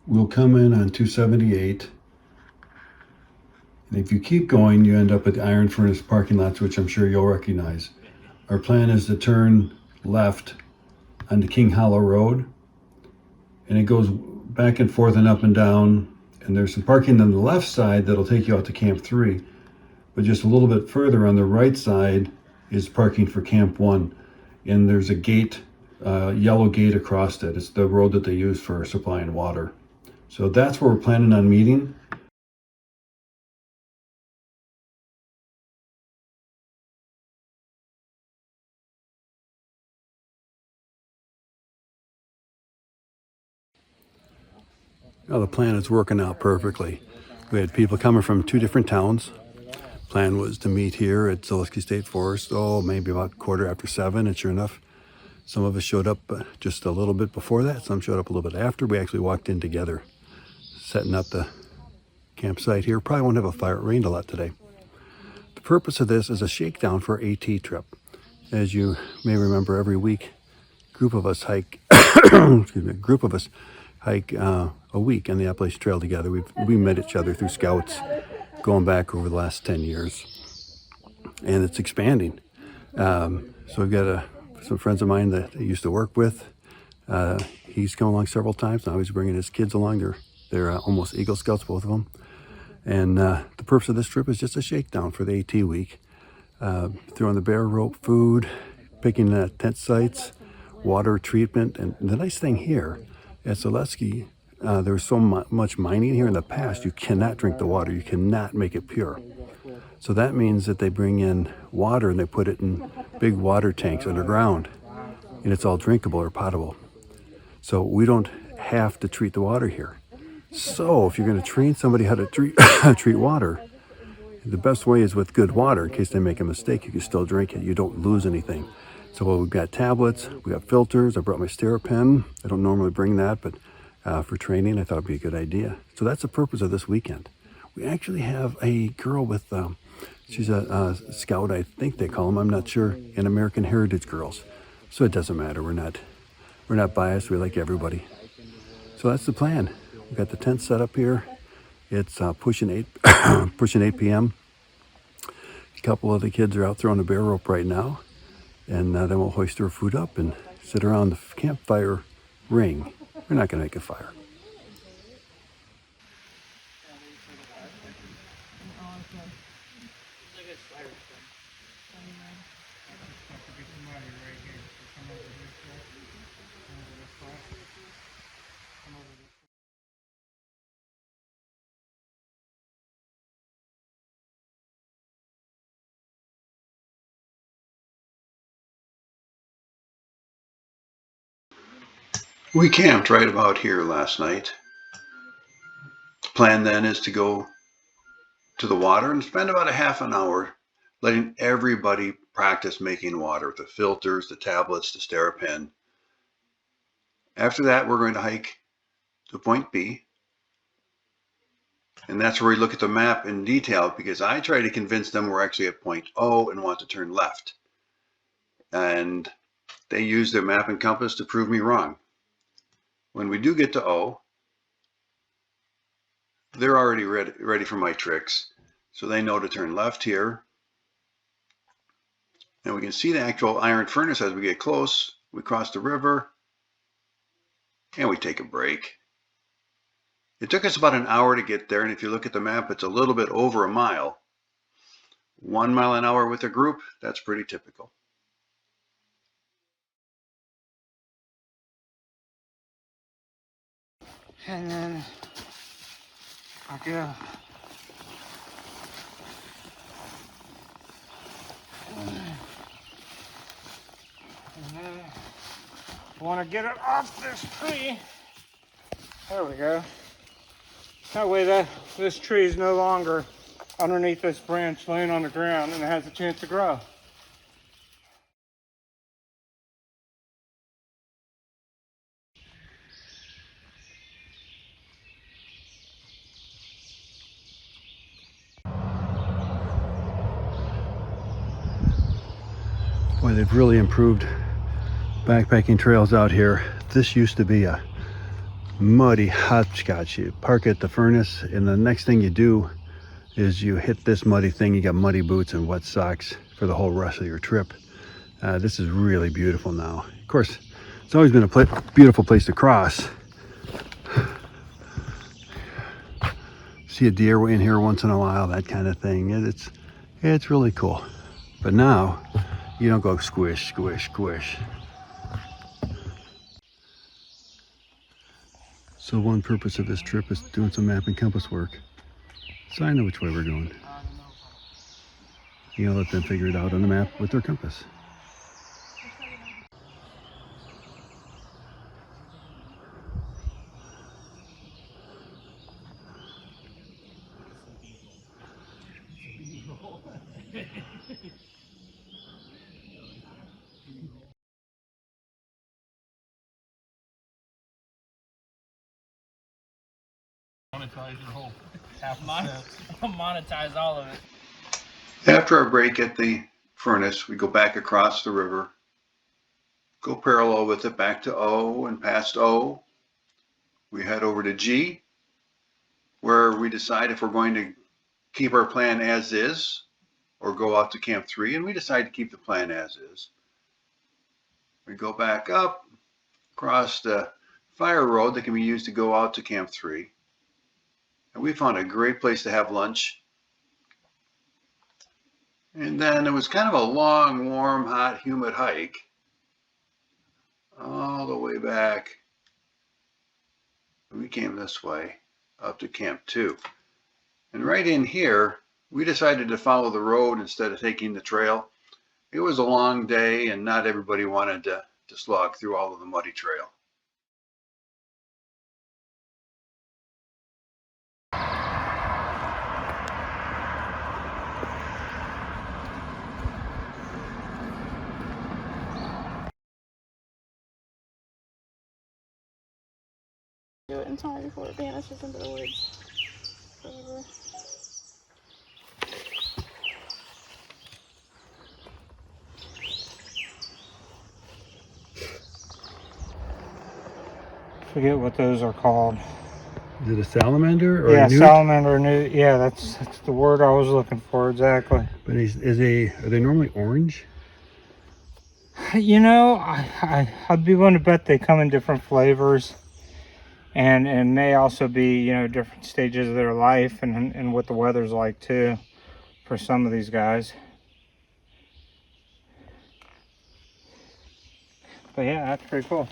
we'll come in on 278. And if you keep going, you end up at the Iron Furnace parking lots, which I'm sure you'll recognize. Our plan is to turn left onto King Hollow Road, and it goes back and forth and up and down. And there's some parking on the left side that'll take you out to Camp 3. But just a little bit further on the right side is parking for Camp 1. And there's a gate, yellow gate across it. It's the road that they use for supplying water. So that's where we're planning on meeting. Now the plan is working out perfectly. We had people coming from 2 different towns. Plan was to meet here at Zaleski State Forest, maybe about 7:15, and sure enough, some of us showed up just a little bit before that, some showed up a little bit after. We actually walked in together, setting up the campsite here. Probably won't have a fire, it rained a lot today. The purpose of this is a shakedown for AT trip. As you may remember, every week, group of us hike a week on the Appalachian Trail together. We met each other through Scouts going back over the last 10 years, and it's expanding. So we've got some friends of mine that I used to work with. He's come along several times. Now he's bringing his kids along. They're almost Eagle Scouts, both of them. And the purpose of this trip is just a shakedown for the AT week. Throwing the bear rope, food, picking tent sites, water treatment. And the nice thing here at Zaleski, there was so much mining here in the past, you cannot drink the water. You cannot make it pure. So that means that they bring in water and they put it in big water tanks underground, and it's all drinkable or potable. So we don't have to treat the water here. So if you're going to train somebody how to treat water, the best way is with good water. In case they make a mistake, you can still drink it. You don't lose anything. So we've got tablets, we got filters. I brought my SteriPen. I don't normally bring that, but for training, I thought it'd be a good idea. So that's the purpose of this weekend. We actually have a girl with, she's a scout, I think they call them, I'm not sure, in American Heritage Girls. So it doesn't matter. We're not biased. We like everybody. So that's the plan. We've got the tent set up here. It's pushing 8 p.m. A couple of the kids are out throwing the bear rope right now. And then we'll hoist our food up and sit around the campfire ring. We're not going to make a fire. We camped right about here last night. The plan then is to go to the water and spend about a half an hour letting everybody practice making water with the filters, the tablets, the SteriPen. After that, we're going to hike to point B. And that's where we look at the map in detail, because I try to convince them we're actually at point O and want to turn left. And they use their map and compass to prove me wrong. When we do get to O, they're already ready for my tricks. So they know to turn left here. And we can see the actual iron furnace as we get close. We cross the river and we take a break. It took us about an hour to get there. And if you look at the map, it's a little bit over a mile. 1 mile an hour with a group, that's pretty typical. And then I go. And then I want to get it off this tree. There we go. That way this tree is no longer underneath this branch laying on the ground and it has a chance to grow. Boy, they've really improved backpacking trails out here. This used to be a muddy hopscotch. You park at the furnace, and the next thing you do is you hit this muddy thing. You got muddy boots and wet socks for the whole rest of your trip. This is really beautiful now. Of course, it's always been a beautiful place to cross. See a deer in here once in a while, that kind of thing. It's really cool. But now, you don't go squish, squish, squish. So one purpose of this trip is doing some map and compass work. So I know which way we're going. You know, let them figure it out on the map with their compass. Monetize your whole half monetize all of it. After our break at the furnace, we go back across the river, go parallel with it back to O and past O. We head over to G, where we decide if we're going to keep our plan as is or go out to Camp 3, and we decide to keep the plan as is. We go back up, across the fire road that can be used to go out to Camp 3. And we found a great place to have lunch. And then it was kind of a long, warm, hot, humid hike all the way back. We came this way up to Camp 2. And right in here, we decided to follow the road instead of taking the trail. It was a long day and not everybody wanted to slog through all of the muddy trail. Do it in time before it vanishes into the woods. Forever. Forget what those are called. Is it a salamander or Yeah, a newt? salamander newt. Yeah, that's the word I was looking for exactly. But are they normally orange? You know, I'd be willing to bet they come in different flavors, and may also be, you know, different stages of their life and what the weather's like too for some of these guys. But yeah, that's pretty cool.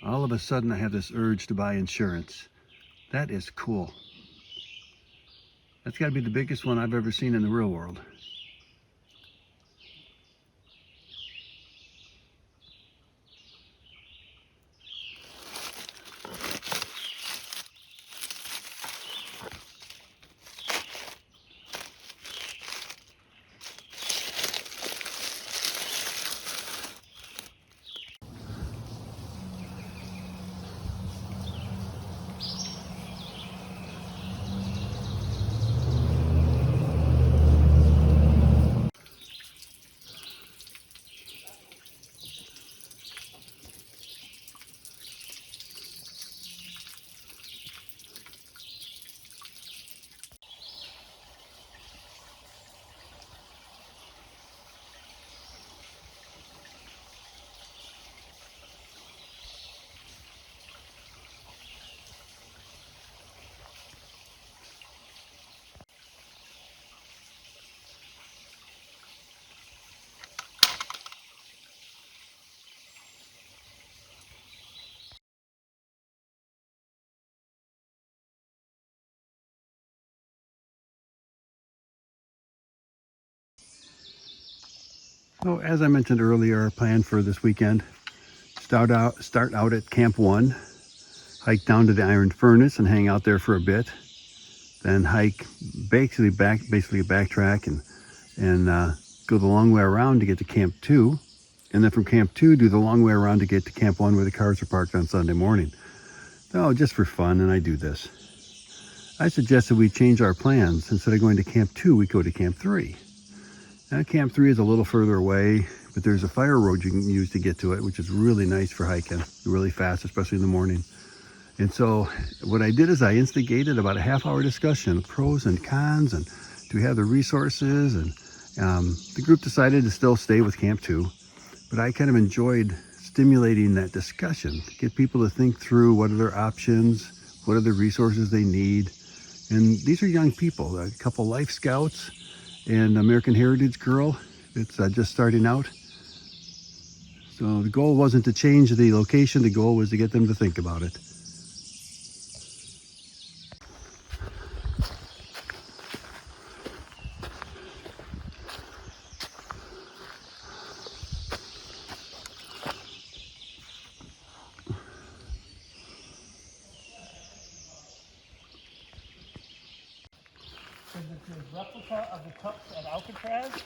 All of a sudden I have this urge to buy insurance. That is cool. That's got to be the biggest one I've ever seen in the real world. So as I mentioned earlier, our plan for this weekend, start out at Camp 1, hike down to the Iron Furnace and hang out there for a bit, then hike basically backtrack and go the long way around to get to Camp 2, and then from Camp 2 do the long way around to get to Camp 1 where the cars are parked on Sunday morning. So just for fun, and I do this. I suggested we change our plans. Instead of going to Camp 2, we go to Camp 3. Now, Camp 3 is a little further away, but there's a fire road you can use to get to it, which is really nice for hiking, really fast, especially in the morning. And so what I did is I instigated about a half-hour discussion of pros and cons, and do we have the resources? And the group decided to still stay with Camp 2, but I kind of enjoyed stimulating that discussion, get people to think through what are their options, what are the resources they need. And these are young people, a couple Life Scouts and American Heritage girl that's just starting out. So the goal wasn't to change the location, the goal was to get them to think about it. Is it the replica of the cups at Alcatraz?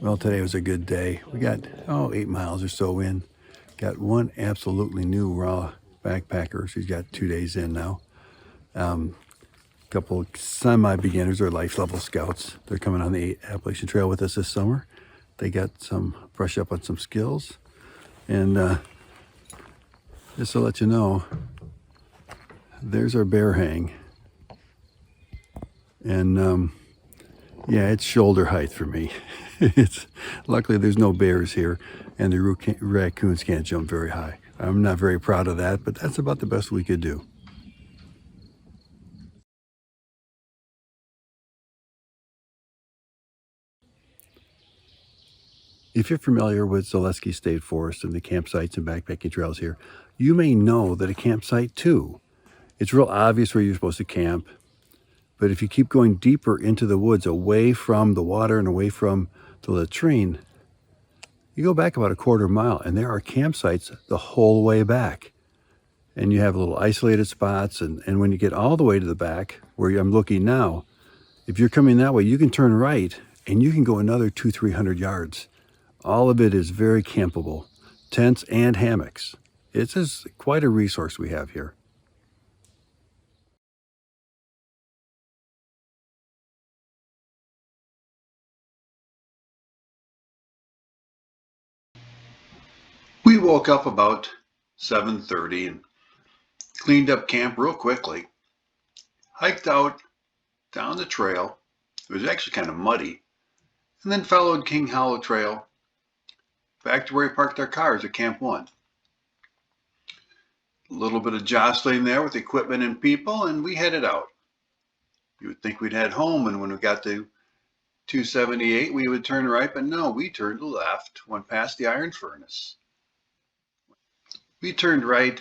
Well, today was a good day. We got, 8 miles or so in. Got one absolutely new raw backpacker. She's got 2 days in now. Couple semi-beginners or life-level scouts. They're coming on the Appalachian Trail with us this summer. They got some brush up on some skills. And just to let you know, there's our bear hang. And yeah, it's shoulder height for me. Luckily there's no bears here, and the raccoons can't jump very high. I'm not very proud of that, but that's about the best we could do. If you're familiar with Zaleski State Forest and the campsites and backpacking trails here, you may know that a campsite too. It's real obvious where you're supposed to camp, but if you keep going deeper into the woods, away from the water and away from the latrine, you go back about a quarter mile and there are campsites the whole way back. And you have little isolated spots, and when you get all the way to the back, where I'm looking now, if you're coming that way, you can turn right and you can go another 200-300 yards. All of it is very campable, tents and hammocks. It's just quite a resource we have here. We woke up about 7:30 and cleaned up camp real quickly, hiked out down the trail. It was actually kind of muddy, and then followed King Hollow Trail back to where we parked our cars at Camp 1. A little bit of jostling there with equipment and people, and we headed out. You would think we'd head home, and when we got to 278, we would turn right, but no, we turned left, went past the iron furnace. We turned right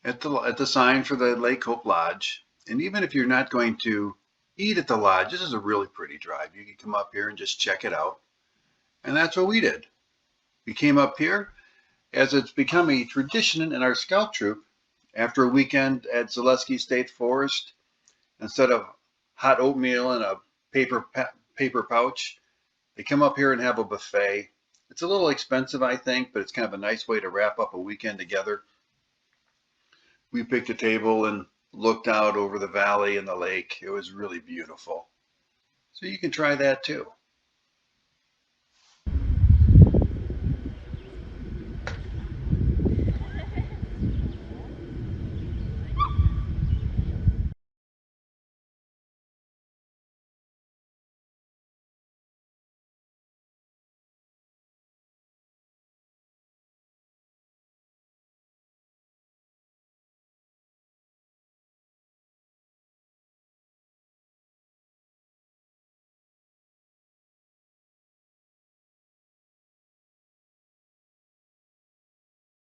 at the sign for the Lake Hope Lodge, and even if you're not going to eat at the lodge, this is a really pretty drive. You can come up here and just check it out, and that's what we did. We came up here, as it's become a tradition in our scout troop, after a weekend at Zaleski State Forest, instead of hot oatmeal in a paper pouch, they come up here and have a buffet. It's a little expensive, I think, but it's kind of a nice way to wrap up a weekend together. We picked a table and looked out over the valley and the lake. It was really beautiful. So you can try that too.